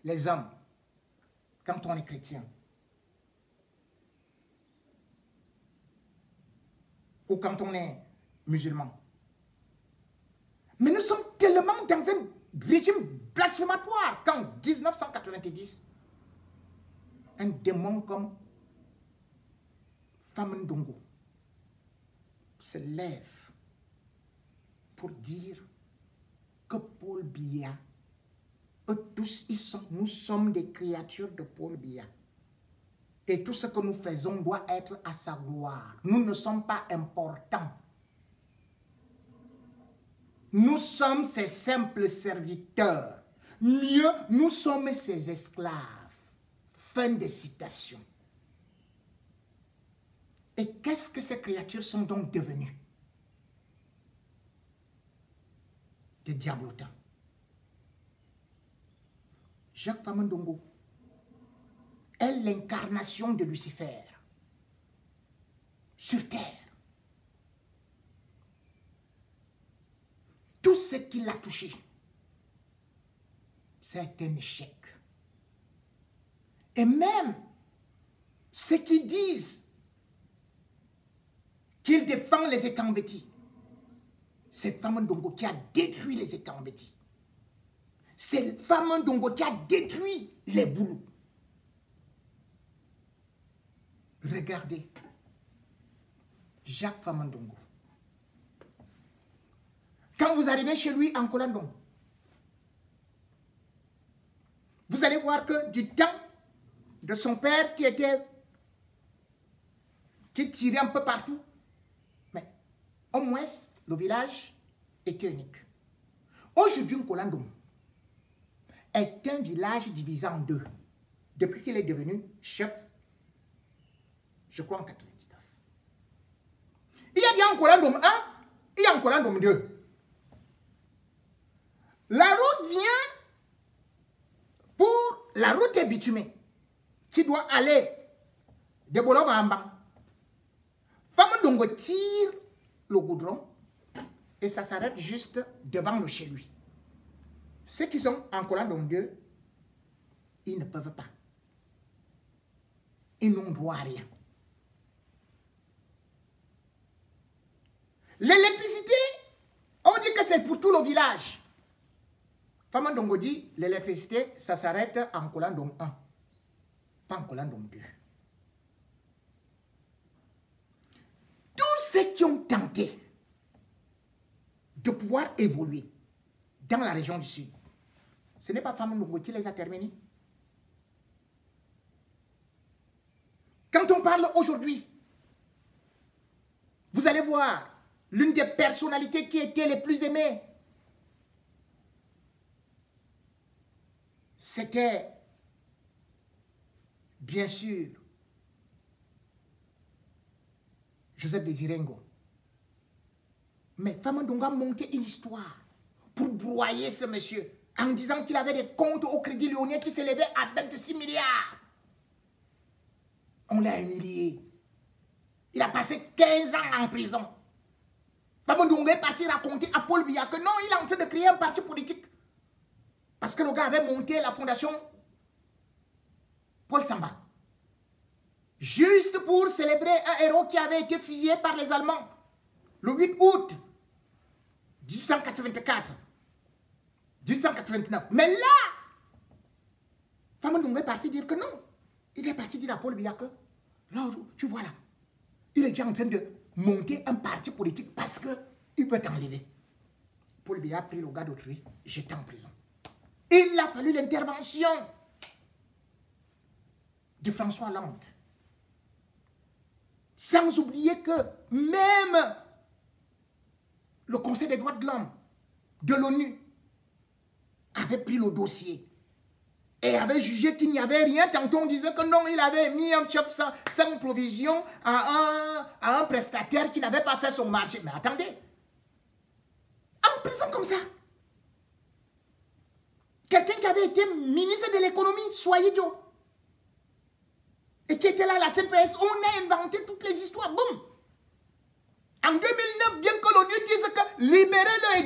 les hommes, quand on est chrétien, ou quand on est musulman. Mais nous sommes tellement dans un régime blasphématoire qu'en 1990, un démon comme Famandongo se lève pour dire que Paul Biya, eux tous, nous sommes des créatures de Paul Biya. Et tout ce que nous faisons doit être à sa gloire. Nous ne sommes pas importants. Nous sommes ses simples serviteurs. Mieux, nous sommes ses esclaves. Fin de citation. Et qu'est-ce que ces créatures sont donc devenues? Des diablotins. Jacques Famandongo est l'incarnation de Lucifer sur terre. Tout ce qui l'a touché, c'est un échec. Et même ceux qui disent qu'il défend les Ekambeti, c'est Famandongo qui a détruit les Ekambeti. C'est Famandongo qui a détruit les Boulous. Regardez, Jacques Famandongo. Quand vous arrivez chez lui en Kolandon, vous allez voir que du temps de son père qui tirait un peu partout, mais au moins le village était unique. Aujourd'hui, Kolandon est un village divisé en deux, depuis qu'il est devenu chef, je crois en 99. Il y a bien en Kolandom 1, il y a en Kolandom 2. La route vient pour la route est bitumée qui doit aller de Bolov à Amban. Famandongo tire le goudron et ça s'arrête juste devant le chez lui. Ceux qui sont en Kolandom 2, ils ne peuvent pas. Ils n'ont droit à rien. L'électricité, on dit que c'est pour tout le village. Famandongo dit, l'électricité, ça s'arrête en Kolandom 1, pas en Kolandom 2. Tous ceux qui ont tenté de pouvoir évoluer dans la région du Sud, ce n'est pas Famandongo qui les a terminés. Quand on parle aujourd'hui, vous allez voir l'une des personnalités qui étaient les plus aimées. C'était, bien sûr, Joseph Désiré Ngo. Mais Famandongo a monté une histoire pour broyer ce monsieur en disant qu'il avait des comptes au Crédit Lyonnais qui s'élevaient à 26 milliards. On l'a humilié. Il a passé 15 ans en prison. Famandongo est parti raconter à Paul Biya que non, il est en train de créer un parti politique. Parce que le gars avait monté la fondation Paul Samba. Juste pour célébrer un héros qui avait été fusillé par les Allemands le 8 août 1884. 1889. Mais là, Famandongo est parti dire que non. Il est parti dire à Paul Biya que, là, tu vois là, il est déjà en train de monter un parti politique parce qu'il peut t'enlever. Paul Biya a pris le gars d'autrui, jeté en prison. Il a fallu l'intervention de François Hollande. Sans oublier que même le Conseil des droits de l'homme de l'ONU avait pris le dossier et avait jugé qu'il n'y avait rien. Tantôt on disait que non, il avait mis un chef sans provision à un prestataire qui n'avait pas fait son marché. Mais attendez, en prison comme ça, quelqu'un qui avait été ministre de l'économie, soyez idiot, et qui était là à la CNPS, on a inventé toutes les histoires, boum. En 2009, bien que l'ONU dise que libérer le